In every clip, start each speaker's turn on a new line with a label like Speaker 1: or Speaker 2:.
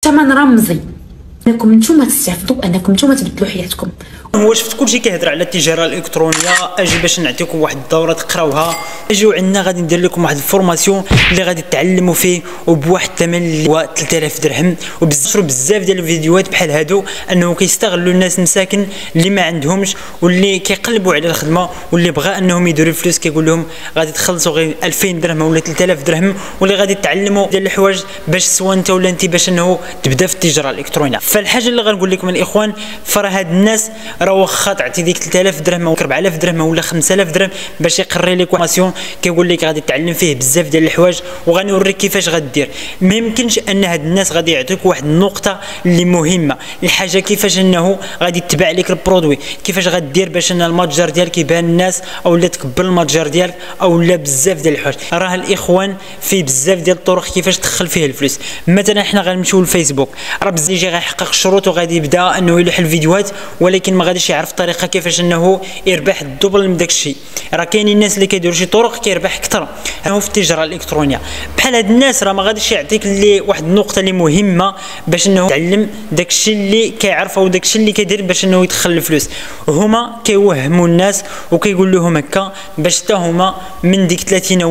Speaker 1: ثمن رمزي انكم نتوما تستافدوا، انكم نتوما تبدلوا حياتكم.
Speaker 2: هو شفت كلشي كيهضر على التجاره الالكترونيه، اجي باش نعطيكم واحد الدوره تقراوها. اجيو عندنا غادي ندير لكم واحد الفورماسيون اللي غادي تعلموا فيه وبواحد الثمن اللي هو 3000 درهم، وبزاف ديال الفيديوهات بحال هادو انه كيستغلوا الناس المساكن اللي ما عندهمش واللي كيقلبوا على الخدمه واللي بغى انهم يديروا الفلوس، كيقول لهم غادي تخلصوا غير 2000 درهم ولا 3000 درهم واللي غادي تعلموا ديال الحوايج باش سواء انت ولا انت باش انه تبدا في التجاره الالكترونيه. فالحاجه اللي غنقول لكم الاخوان، فراه هاد الناس راه واخا تعطي ديك 3000 درهم او 4000 درهم ولا 5000 درهم باش يقري لك فورماسيون كيقول لك غادي تعلم فيه بزاف ديال الحوايج وغنوريك كيفاش غدير. ما يمكنش ان هاد الناس غادي يعطيك واحد النقطه اللي مهمه، الحاجه كيفاش انه غادي تتبع لك البرودوي، كيفاش غدير باش ان المتجر ديالك يبان الناس او لا تكبر المتجر ديالك او لا بزاف ديال الحوايج. راه الاخوان فيه بزاف ديال الطرق كيفاش تدخل فيه الفلوس. مثلا حنا غنمشيو للفيسبوك، راه بزاف يجي غيحقق الشروط وغادي يبدا انه يلوح الفيديوهات، ولكن ما غاديش يعرف الطريقه كيفاش انه يربح الدبل من داك الشيء. راه كاينين الناس اللي كيديروا شي طرق كيربح اكثر هو في التجاره الالكترونيه. بحال هاد الناس راه ما غاديش يعطيك اللي واحد النقطه اللي مهمه باش انه تعلم داك الشيء اللي كيعرف او داك الشيء اللي كيدير باش انه يدخل الفلوس. هما كيوهموا الناس وكيقول لهم هكا باش حتى هما من ديك 30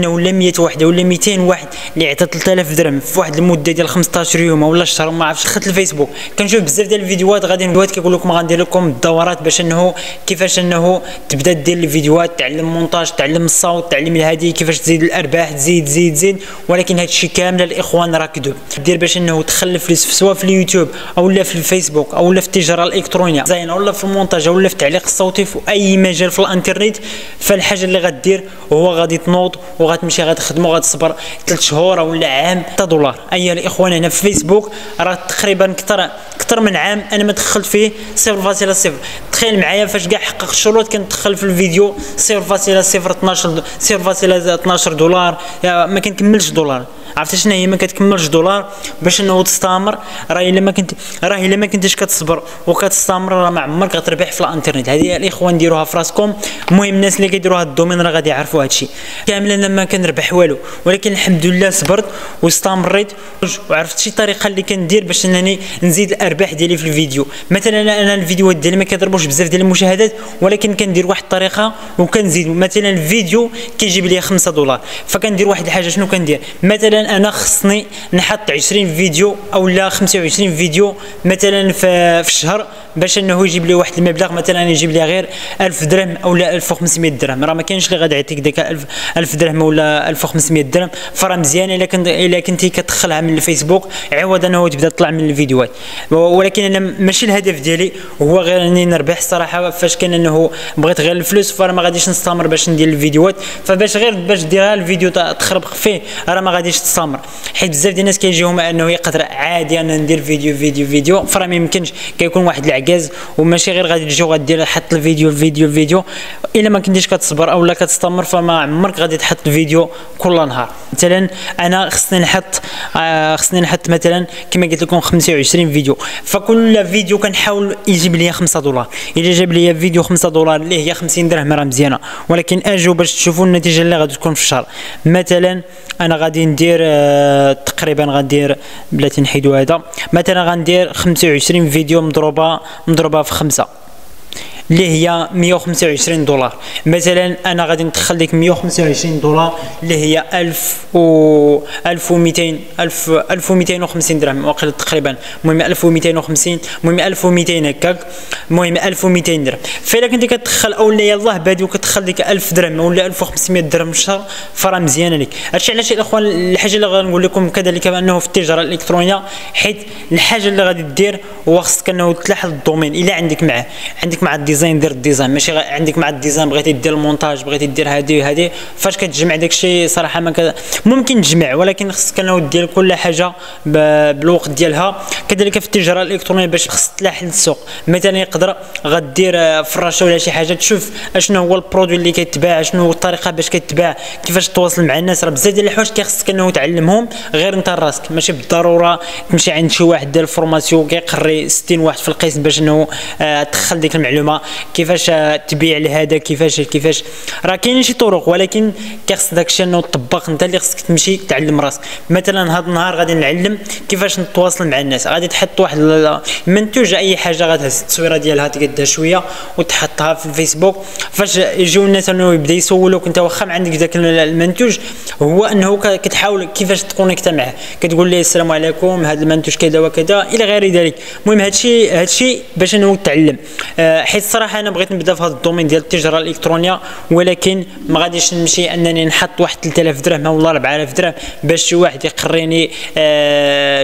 Speaker 2: ولا 100 واحد ولا 200 واحد اللي عطى 3000 درهم في واحد المده ديال 15 يوم ولا شهر ما عرفتش. دخلت الفيسبوك كنشوف بزاف ديال الفيديوهات غادي كيقول لكم غندير لكم الدورات باش انه كيفاش انه تبدا دير الفيديوهات، تعلم مونتاج، تعلم الصوت، تعلم الهادي، كيفاش تزيد الارباح، تزيد. ولكن هذا الشيء كامل الاخوان راه كذب. دير باش انه تدخل الفلوس سواء في اليوتيوب او لا في الفيسبوك او لا في التجاره الالكترونيه زين ولا في المونتاج ولا في التعليق الصوتي في اي مجال في الانترنت. فالحاجه اللي غدير هو غادي تنوض وغتمشي غتخدم وغتصبر 3 شهور ولا عام حتى دولار. ايها الاخوان هنا في فيسبوك راه تقريبا اكثر من عام انا ما دخلت فيه 0.0. تخيل معايا فاش كاع حقق الشروط كندخل في الفيديو 0.12 دولار، ما كنكملش دولار. عرفتي شنو هي؟ ما كتكملش دولار باش انه تستمر. راه الا ما كنتيش كتصبر وكتستمر راه ما عمرك غتربح في الانترنت. هذه الاخوان ديروها في راسكم. المهم الناس اللي كيديروا هذا الدومين راه غادي يعرفوا هذا الشيء كامل. انا ما كنربح والو، ولكن الحمد لله صبرت واستمريت وعرفت شي طريقه اللي كندير باش انني نزيد الارباح ديالي في الفيديو. مثلا انا الفيديوهات ديالي ما كيضربوش بزاف ديال المشاهدات، ولكن كندير واحد الطريقه وكنزيد. مثلا الفيديو كيجيب لي 5 دولار، فكندير واحد الحاجه. شنو كندير؟ مثلا انا خصني نحط 20 فيديو او لا 25 فيديو مثلا في الشهر باش انه يجيب لي واحد المبلغ، مثلا يجيب لي غير 1000 درهم او لا 1500 درهم. راه ما كاينش اللي غادي يعطيك داك 1000 درهم ولا 1500 درهم. فراه مزيان الا كنتي كتدخلها من الفيسبوك عوض انه تبدا تطلع من الفيديوهات. ولكن انا ماشي الهدف ديالي هو غير اني نربح الصراحه. فاش كان انه بغيت غير الفلوس فراه ما غاديش نستمر باش ندير الفيديوهات. فباش ديرها الفيديو تخربق فيه راه ما غاديش تستمر، حيت بزاف ديال الناس كيجيهم انه يقدر عادي انا ندير فيديو. فراه ما يمكنش، كيكون واحد العكاز وماشي غير غادي تجي وغادير حط الفيديو. الا ما كنتيش كتصبر او لا كتستمر فما عمرك غادي تحط الفيديو كل نهار. مثلا انا خصني نحط مثلا كما قلت لكم 25 فيديو، فكل فيديو كنحاول يجيب لي 5 دولار. الا جاب لي فيديو 5 دولار اللي هي 50 درهم راه مزيانه، ولكن اجوا باش تشوفوا النتيجه اللي غادي تكون في الشهر. مثلا انا غادي ندير تقريبا غندير بلاتي نحيدو هذا، مثلا غندير 25 فيديو مضروبه في 5 اللي هي 125 دولار. مثلا انا غادي ندخل لك 125 دولار اللي هي 1250 درهم واقيلا تقريبا. المهم 1250، المهم 1200 هكاك، المهم 1200 درهم. فاذا كنتي كتدخل او لا يلاه بادي وكتدخل لك 1000 درهم ولا 1500 درهم في الشهر فراه مزيانه لك. هادشي علاش الاخوان الحاجه اللي غنقول لكم كذلك انه في التجاره الالكترونيه، حيت الحاجه اللي غادي دير هو خصك انه تلاحظ الدومين. الا عندك مع الديزاين دير الديزاين، ماشي عندك مع الديزاين بغيتي دير المونتاج، بغيتي دير هذه فاش كتجمع داكشي صراحه ما ممكن تجمع، ولكن خصك انه دير كل حاجه بالوقت ديالها. كذلك في التجاره الالكترونيه باش خص تلاحظ السوق. مثلا يقدر غدير فراشه ولا شي حاجه تشوف اشنو هو البرودوي اللي كيتباع، شنو هو الطريقه باش كيتباع، كيفاش تواصل مع الناس. راه بزاف ديال الحوايج كيخصك انه تعلمهم غير انت راسك، ماشي بالضروره تمشي عند شي واحد ديال الفورماسيون كيقري 60 واحد في القسم باش انه تدخل ديك المعلومه كيفاش تبيع لهذا كيفاش راه كاينين شي طرق، ولكن كيخص داكشي انه تطبق انت اللي خصك تمشي تعلم راسك. مثلا هذا النهار غادي نعلم كيفاش نتواصل مع الناس، غادي تحط واحد المنتوج اي حاجه غتهز التصويره ديالها تقدها شويه وتحطها في الفيسبوك، فاش يجيو الناس انه يبدا يسولوك انت واخا ما عندك ذاك المنتوج، هو انه كتحاول كيفاش تكونيكتا معاه، كتقول ليه السلام عليكم هذا المنتوج كذا وكذا الى غير ذلك. المهم هادشي باش انه تعلم، حيت الصراحه انا بغيت نبدا في هذا الدومين ديال التجاره الالكترونيه، ولكن ما غاديش نمشي انني نحط واحد 3000 درهم ولا 4000 درهم باش شي واحد يقريني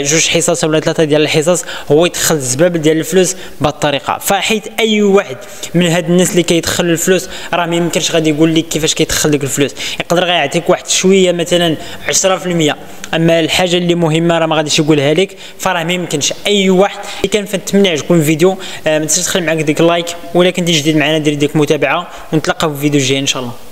Speaker 2: جوج حصص ولا ثلاثه ديال الحصص هو يدخل الزبابل ديال الفلوس بهذه الطريقه. فحيت اي واحد من هاد الناس اللي كيدخلوا الفلوس راه ما يمكنش غادي يقول لك كيفاش كيدخل لك الفلوس، يقدر غيعطيك واحد شويه مثلا 10%، اما الحاجه اللي مهمه راه ما غاديش يقولها لك. فراه ما يمكنش اي واحد اللي كان فنتمنى يعجبكم الفيديو ما تنساش تخلي معاك ديك اللايك، ولكن انت جديد معنا دير ديك متابعه، ونتلاقاو في الفيديو الجاي ان شاء الله.